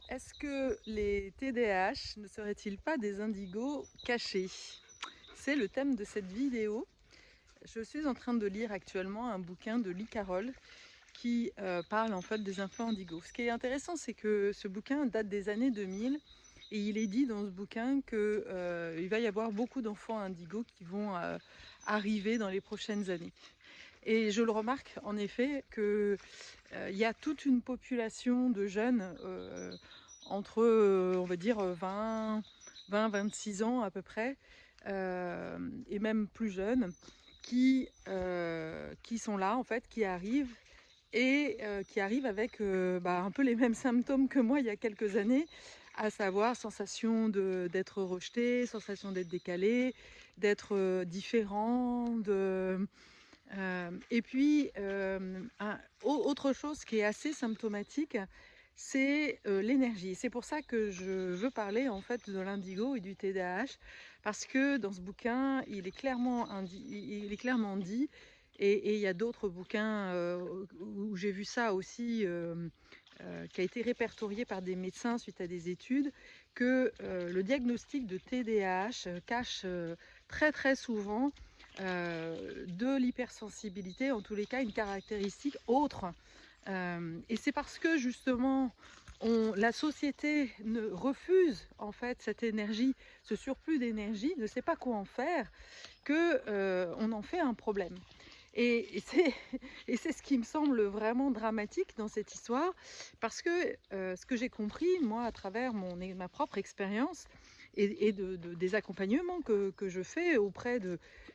Est-ce que les TDAH ne seraient-ils pas des indigos cachés? C'est le thème de cette vidéo. Je suis en train de lire actuellement un bouquin de Lee Carroll qui parle en fait des enfants indigos. Ce qui est intéressant, c'est que ce bouquin date des années 2000 et il est dit dans ce bouquin qu'il va y avoir beaucoup d'enfants indigos qui vont arriver dans les prochaines années. Et je le remarque en effet qu'il y a toute une population de jeunes entre, on va dire, 26 ans à peu près, et même plus jeunes, qui sont là, en fait, qui arrivent et qui arrivent avec un peu les mêmes symptômes que moi il y a quelques années, à savoir sensation d'être rejeté, sensation d'être décalé, d'être différent, et puis, autre chose qui est assez symptomatique, c'est l'énergie. C'est pour ça que je veux parler en fait de l'indigo et du TDAH, parce que dans ce bouquin, il est clairement dit, et il y a d'autres bouquins où j'ai vu ça aussi, qui a été répertorié par des médecins suite à des études, que le diagnostic de TDAH cache très très souvent de l'hypersensibilité, en tous les cas une caractéristique autre. Et c'est parce que justement la société refuse en fait cette énergie, ce surplus d'énergie, ne sait pas quoi en faire, que on en fait un problème. Et c'est ce qui me semble vraiment dramatique dans cette histoire, parce que ce que j'ai compris, moi, à travers ma propre expérience et des accompagnements que je fais auprès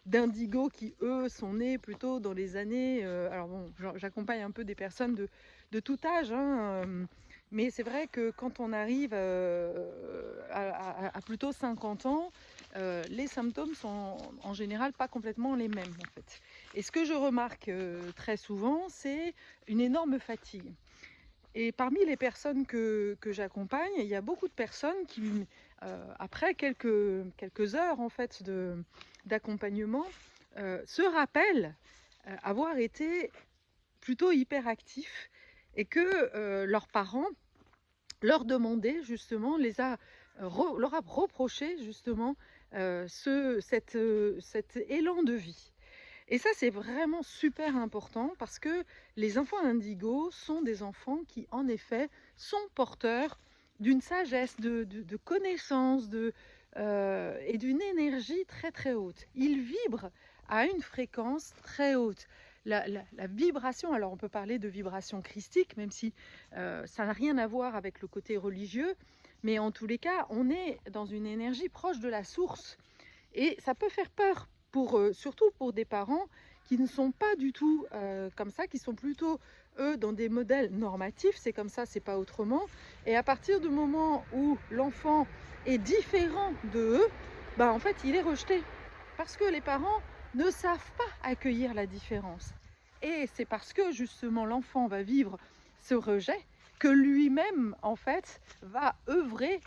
d'indigos qui, eux, sont nés plutôt dans les années... alors bon, j'accompagne un peu des personnes de tout âge, hein, mais c'est vrai que quand on arrive à plutôt 50 ans, les symptômes sont en général pas complètement les mêmes, en fait. Et ce que je remarque très souvent, c'est une énorme fatigue. Et parmi les personnes que j'accompagne, il y a beaucoup de personnes qui, après quelques heures en fait d'accompagnement, se rappellent avoir été plutôt hyperactifs, et que leurs parents leur demandaient justement, leur a reproché justement cet élan de vie. Et ça, c'est vraiment super important, parce que les enfants indigos sont des enfants qui, en effet, sont porteurs d'une sagesse, de connaissances, et d'une énergie très très haute. Ils vibrent à une fréquence très haute. La vibration, alors on peut parler de vibration christique, même si ça n'a rien à voir avec le côté religieux, mais en tous les cas, on est dans une énergie proche de la source. Et ça peut faire peur, surtout pour des parents qui ne sont pas du tout comme ça, qui sont plutôt, eux, dans des modèles normatifs, c'est comme ça, c'est pas autrement. Et à partir du moment où l'enfant est différent de eux, en fait, il est rejeté. Parce que les parents ne savent pas accueillir la différence. Et c'est parce que, justement, l'enfant va vivre ce rejet que lui-même, en fait, va œuvrer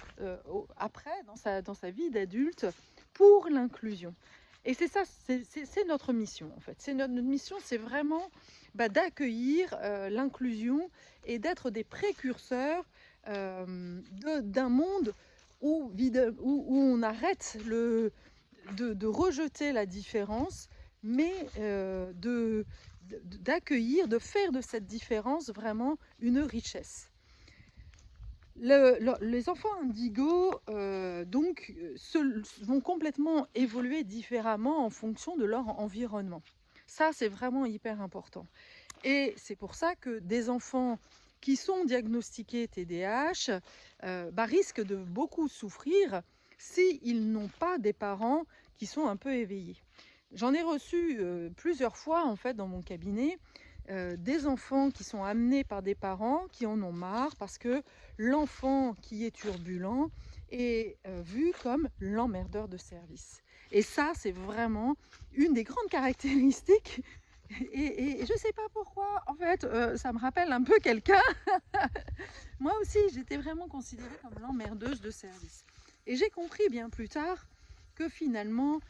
après, dans sa vie d'adulte, pour l'inclusion. Et c'est ça, c'est notre mission en fait. Notre mission, c'est vraiment d'accueillir l'inclusion et d'être des précurseurs d'un monde où on arrête de rejeter la différence, mais d'accueillir, de faire de cette différence vraiment une richesse. Les enfants indigos vont complètement évoluer différemment en fonction de leur environnement. Ça, c'est vraiment hyper important. Et c'est pour ça que des enfants qui sont diagnostiqués TDAH risquent de beaucoup souffrir s'ils n'ont pas des parents qui sont un peu éveillés. J'en ai reçu plusieurs fois en fait dans mon cabinet, des enfants qui sont amenés par des parents qui en ont marre, parce que l'enfant qui est turbulent est vu comme l'emmerdeur de service. Et ça, c'est vraiment une des grandes caractéristiques. Et je ne sais pas pourquoi, en fait, ça me rappelle un peu quelqu'un. Moi aussi, j'étais vraiment considérée comme l'emmerdeuse de service. Et j'ai compris bien plus tard que finalement,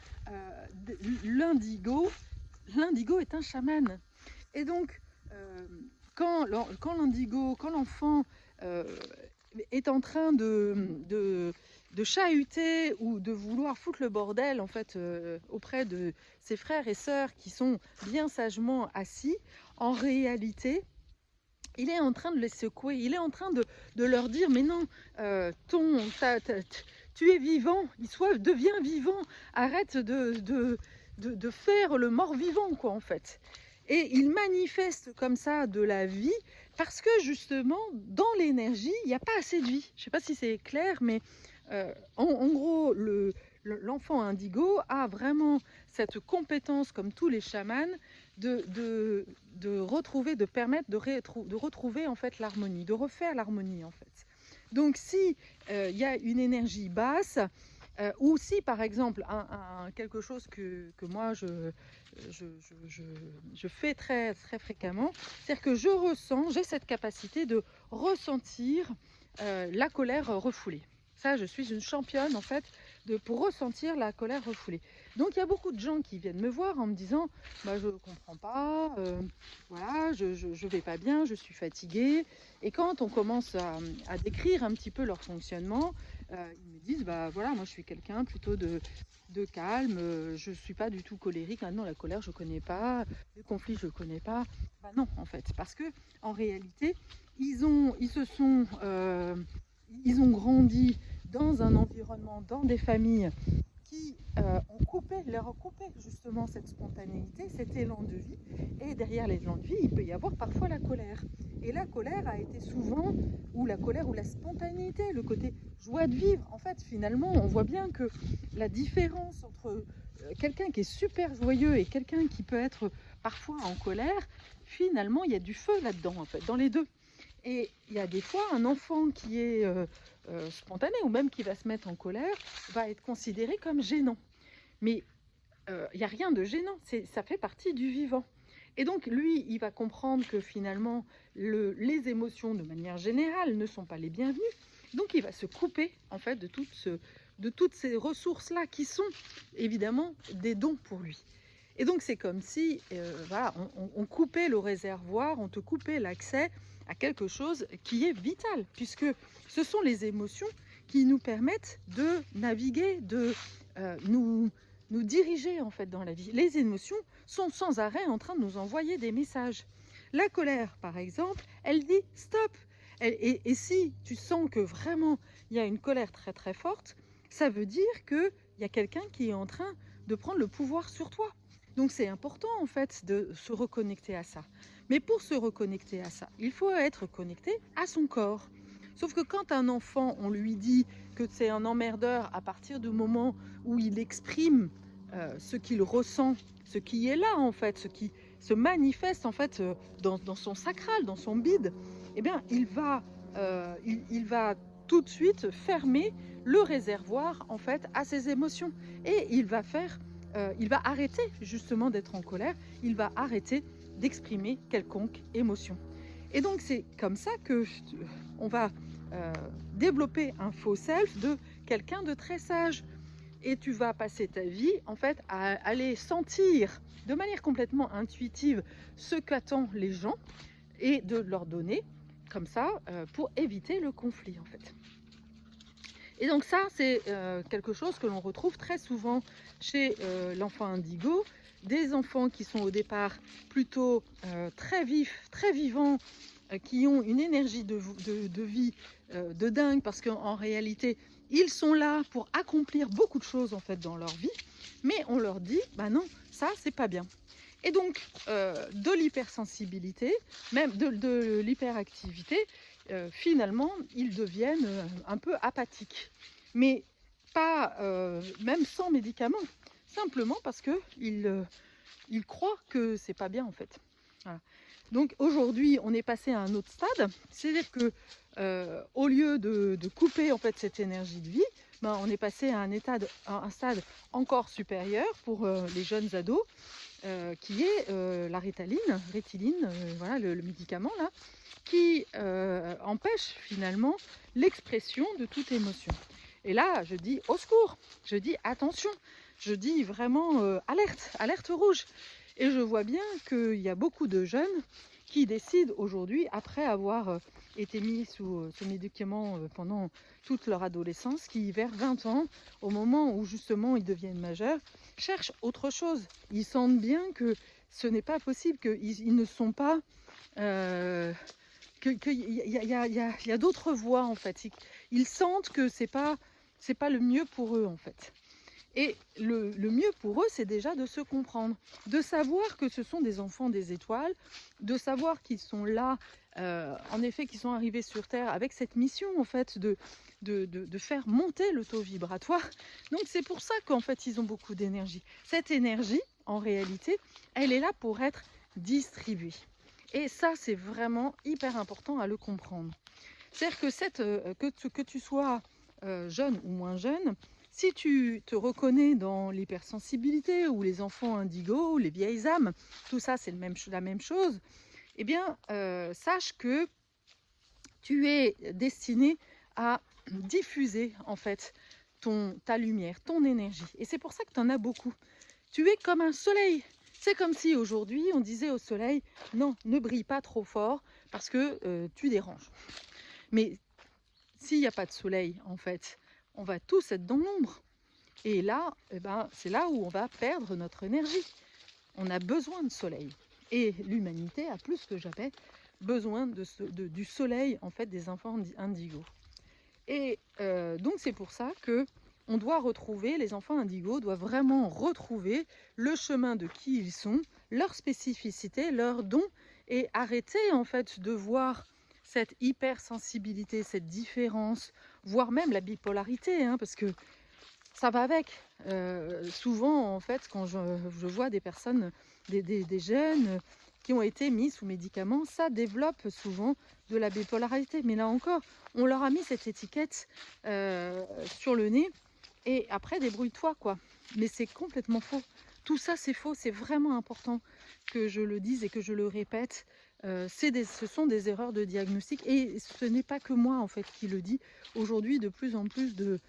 l'indigo est un chaman. Et donc, quand l'enfant est en train de chahuter ou de vouloir foutre le bordel en fait auprès de ses frères et sœurs qui sont bien sagement assis, en réalité, il est en train de les secouer, il est en train de leur dire mais non, tu es vivant, deviens vivant, arrête de faire le mort-vivant quoi en fait. Et il manifeste comme ça de la vie parce que justement dans l'énergie il n'y a pas assez de vie. Je ne sais pas si c'est clair, mais en gros l'enfant indigo a vraiment cette compétence comme tous les chamans de retrouver, de permettre de retrouver en fait l'harmonie, de refaire l'harmonie en fait. Donc si il y a une énergie basse, ou si par exemple quelque chose que moi je fais très, très fréquemment, c'est-à-dire que j'ai cette capacité de ressentir la colère refoulée. Ça, je suis une championne en fait pour ressentir la colère refoulée. Donc il y a beaucoup de gens qui viennent me voir en me disant bah, je ne comprends pas, voilà, je vais pas bien, je suis fatiguée. Et quand on commence à décrire un petit peu leur fonctionnement, ils me disent bah voilà, moi je suis quelqu'un plutôt de calme, je ne suis pas du tout colérique. Ah non, la colère je ne connais pas, le conflit je ne connais pas. Bah non en fait, parce que en réalité ils ont grandi dans un environnement, dans des familles qui leur ont coupé justement cette spontanéité, cet élan de vie. Et derrière l'élan de vie, il peut y avoir parfois la colère. Et la colère a été souvent, ou la colère ou la spontanéité, le côté joie de vivre. En fait, finalement, on voit bien que la différence entre quelqu'un qui est super joyeux et quelqu'un qui peut être parfois en colère, finalement, il y a du feu là-dedans, en fait, dans les deux. Et il y a des fois, un enfant qui est spontané ou même qui va se mettre en colère va être considéré comme gênant. Mais il n'y a rien de gênant, ça fait partie du vivant. Et donc lui, il va comprendre que finalement, les émotions de manière générale ne sont pas les bienvenues. Donc il va se couper en fait de toutes ces ressources-là qui sont évidemment des dons pour lui. Et donc c'est comme si voilà, on coupait le réservoir, on te coupait l'accès à quelque chose qui est vital, puisque ce sont les émotions qui nous permettent de naviguer, de nous diriger en fait dans la vie. Les émotions sont sans arrêt en train de nous envoyer des messages. La colère, par exemple, elle dit stop. Et si tu sens que vraiment il y a une colère très très forte, ça veut dire qu'il y a quelqu'un qui est en train de prendre le pouvoir sur toi. Donc c'est important en fait de se reconnecter à ça. Mais pour se reconnecter à ça, il faut être connecté à son corps. Sauf que quand un enfant, on lui dit que c'est un emmerdeur à partir du moment où il exprime ce qu'il ressent, ce qui est là en fait, ce qui se manifeste en fait dans son sacral, dans son bide, eh bien il va tout de suite fermer le réservoir en fait à ses émotions et il va arrêter justement d'être en colère, il va arrêter d'exprimer quelconque émotion. Et donc c'est comme ça que on va développer un faux self de quelqu'un de très sage. Et tu vas passer ta vie en fait à aller sentir de manière complètement intuitive ce qu'attendent les gens et de leur donner comme ça pour éviter le conflit en fait. Et donc ça c'est quelque chose que l'on retrouve très souvent chez l'enfant indigo, des enfants qui sont au départ plutôt très vifs, très vivants, qui ont une énergie de vie de dingue, parce qu'en réalité ils sont là pour accomplir beaucoup de choses en fait dans leur vie, mais on leur dit bah non, ça c'est pas bien. Et donc de l'hypersensibilité, même de l'hyperactivité, finalement ils deviennent un peu apathiques, mais pas même sans médicaments, simplement parce qu'ils croient que c'est pas bien en fait. Voilà. Donc aujourd'hui on est passé à un autre stade, c'est-à-dire que au lieu de couper en fait cette énergie de vie, ben, on est passé à un stade encore supérieur pour les jeunes ados, qui est la rétiline, voilà le médicament là, qui empêche finalement l'expression de toute émotion. Et là je dis au secours, je dis attention, je dis vraiment alerte rouge. Et je vois bien qu'il y a beaucoup de jeunes qui décident aujourd'hui, après avoir été mis sous ce médicament pendant toute leur adolescence, qui vers 20 ans, au moment où justement ils deviennent majeurs, cherchent autre chose. Ils sentent bien que ce n'est pas possible, qu'ils ne sont pas... qu'il y a d'autres voies en fait. Ils sentent que c'est pas le mieux pour eux en fait. Et le mieux pour eux, c'est déjà de se comprendre, de savoir que ce sont des enfants des étoiles, de savoir qu'ils sont là, en effet, qu'ils sont arrivés sur Terre avec cette mission en fait de faire monter le taux vibratoire. Donc c'est pour ça qu'en fait ils ont beaucoup d'énergie. Cette énergie, en réalité, elle est là pour être distribuée. Et ça, c'est vraiment hyper important à le comprendre. C'est-à-dire que que tu sois jeune ou moins jeune, si tu te reconnais dans l'hypersensibilité ou les enfants indigos ou les vieilles âmes, tout ça c'est la même chose, eh bien sache que tu es destiné à diffuser en fait ta lumière, ton énergie. Et c'est pour ça que tu en as beaucoup. Tu es comme un soleil. C'est comme si aujourd'hui on disait au soleil, non, ne brille pas trop fort parce que tu déranges. Mais s'il n'y a pas de soleil, en fait, on va tous être dans l'ombre. Et là, eh ben, c'est là où on va perdre notre énergie. On a besoin de soleil. Et l'humanité a plus que jamais besoin du soleil, en fait, des enfants indigos. Et donc c'est pour ça que on doit retrouver, les enfants indigos doivent vraiment retrouver le chemin de qui ils sont, leur spécificité, leurs dons, et arrêter en fait de voir cette hypersensibilité, cette différence, voire même la bipolarité, hein, parce que ça va avec. Souvent, en fait, quand je vois des personnes, des jeunes qui ont été mis sous médicaments, ça développe souvent de la bipolarité. Mais là encore, on leur a mis cette étiquette sur le nez et après, débrouille-toi, quoi. Mais c'est complètement faux. Tout ça, c'est faux. C'est vraiment important que je le dise et que je le répète. Ce sont des erreurs de diagnostic et ce n'est pas que moi, en fait, qui le dis. Aujourd'hui, de plus en plus de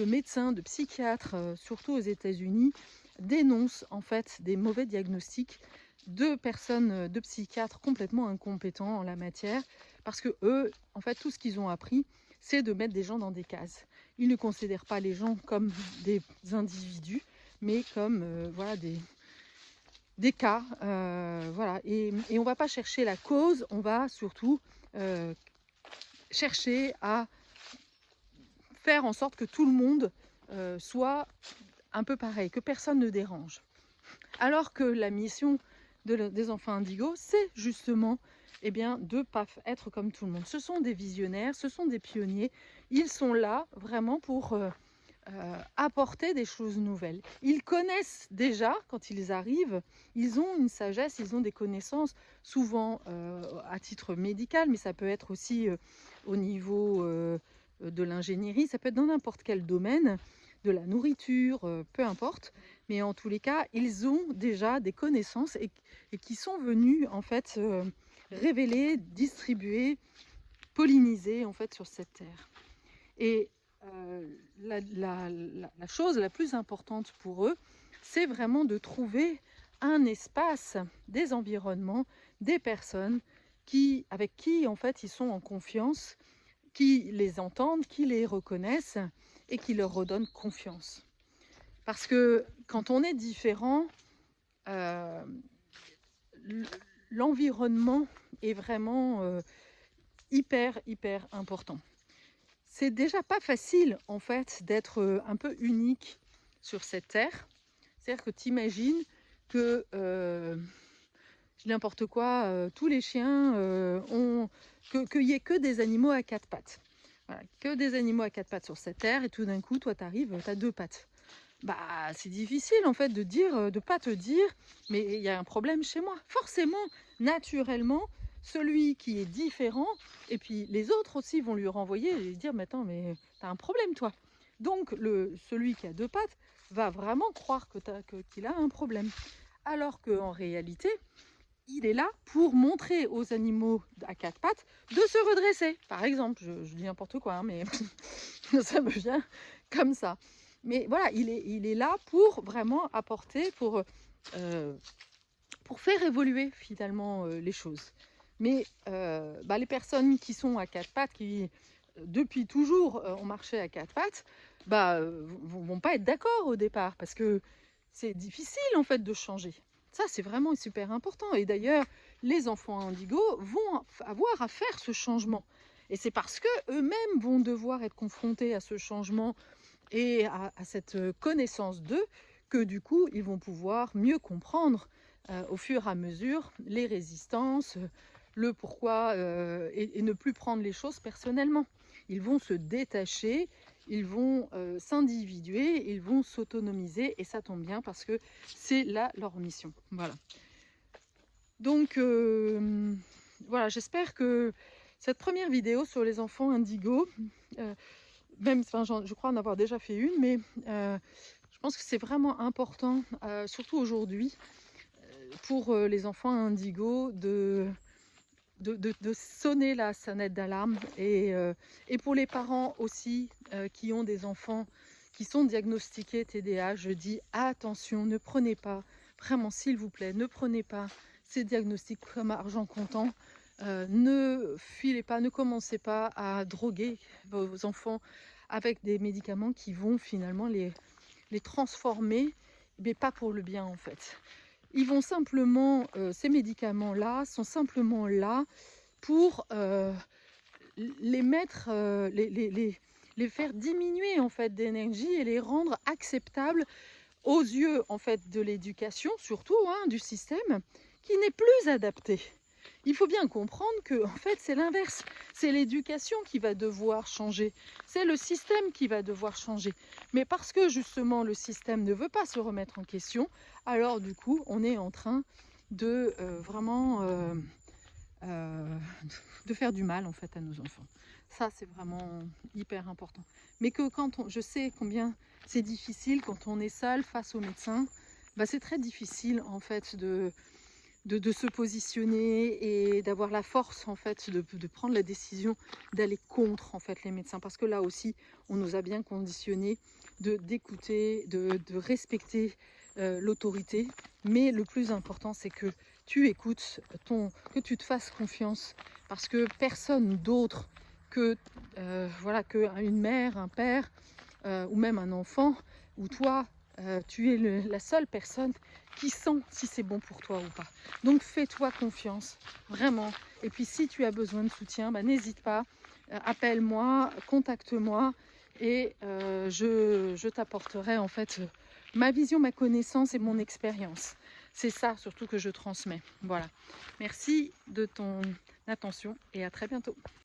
médecins, de psychiatres, surtout aux États-Unis, dénoncent en fait des mauvais diagnostics de personnes, de psychiatres complètement incompétents en la matière, parce que eux, en fait, tout ce qu'ils ont appris, c'est de mettre des gens dans des cases. Ils ne considèrent pas les gens comme des individus, mais comme voilà, des cas. Voilà. Et on ne va pas chercher la cause, on va surtout chercher à faire en sorte que tout le monde soit un peu pareil, que personne ne dérange. Alors que la mission des enfants indigos, c'est justement de ne pas être comme tout le monde. Ce sont des visionnaires, ce sont des pionniers. Ils sont là vraiment pour apporter des choses nouvelles. Ils connaissent déjà, quand ils arrivent, ils ont une sagesse, ils ont des connaissances, souvent à titre médical, mais ça peut être aussi au niveau de l'ingénierie, ça peut être dans n'importe quel domaine, de la nourriture, peu importe. Mais en tous les cas, ils ont déjà des connaissances et qui sont venus en fait révéler, distribuer, polliniser en fait sur cette terre. Et la chose la plus importante pour eux, c'est vraiment de trouver un espace, des environnements, des personnes avec qui en fait ils sont en confiance, qui les entendent, qui les reconnaissent et qui leur redonnent confiance. Parce que quand on est différent, l'environnement est vraiment hyper important. C'est déjà pas facile en fait d'être un peu unique sur cette terre. C'est-à-dire que tu imagines que n'importe quoi, tous les chiens qu'il n'y ait que des animaux à quatre pattes. Voilà, que des animaux à quatre pattes sur cette terre, et tout d'un coup, toi, tu arrives, tu as deux pattes. Bah, c'est difficile en fait de pas te dire, mais il y a un problème chez moi. Forcément, naturellement, celui qui est différent, et puis les autres aussi vont lui renvoyer et lui dire, mais attends, mais t'as un problème toi. Donc celui qui a deux pattes va vraiment croire qu'il a un problème. Alors qu'en réalité, il est là pour montrer aux animaux à quatre pattes de se redresser. Par exemple, je dis n'importe quoi, hein, mais ça me vient comme ça. Mais voilà, il est là pour vraiment apporter, pour faire évoluer finalement les choses. Mais les personnes qui sont à quatre pattes, qui depuis toujours ont marché à quatre pattes, vont pas être d'accord au départ parce que c'est difficile en fait de changer. Ça, c'est vraiment super important. Et d'ailleurs, les enfants indigos vont avoir à faire ce changement. Et c'est parce que eux-mêmes vont devoir être confrontés à ce changement et à cette connaissance d'eux que du coup, ils vont pouvoir mieux comprendre au fur et à mesure les résistances, le pourquoi et ne plus prendre les choses personnellement. Ils vont se détacher, ils vont s'individuer, ils vont s'autonomiser et ça tombe bien parce que c'est là leur mission. Voilà. Donc voilà, j'espère que cette première vidéo sur les enfants indigos, je crois en avoir déjà fait une, mais je pense que c'est vraiment important, surtout aujourd'hui, pour les enfants indigos de sonner la sonnette d'alarme et pour les parents aussi qui ont des enfants qui sont diagnostiqués TDAH, je dis attention, ne prenez pas, vraiment s'il vous plaît, ne prenez pas ces diagnostics comme argent comptant. Ne filez pas, ne commencez pas à droguer vos enfants avec des médicaments qui vont finalement les transformer, mais pas pour le bien en fait. Ils vont simplement, ces médicaments-là sont simplement là pour les mettre, les faire diminuer en fait d'énergie et les rendre acceptables aux yeux en fait de l'éducation, surtout du système, qui n'est plus adapté. Il faut bien comprendre que en fait c'est l'inverse, c'est l'éducation qui va devoir changer, c'est le système qui va devoir changer. Mais parce que justement le système ne veut pas se remettre en question, alors du coup on est en train de vraiment de faire du mal en fait à nos enfants. Ça c'est vraiment hyper important. Mais que je sais combien c'est difficile quand on est seul face au médecin, c'est très difficile en fait de se positionner et d'avoir la force en fait de prendre la décision d'aller contre en fait les médecins, parce que là aussi on nous a bien conditionnés d'écouter, de respecter l'autorité, mais le plus important c'est que tu écoutes que tu te fasses confiance, parce que personne d'autre que que une mère, un père ou même un enfant ou toi, tu es la seule personne qui sent si c'est bon pour toi ou pas. Donc fais-toi confiance, vraiment. Et puis si tu as besoin de soutien, n'hésite pas, appelle-moi, contacte-moi et je t'apporterai en fait ma vision, ma connaissance et mon expérience. C'est ça surtout que je transmets. Voilà. Merci de ton attention et à très bientôt.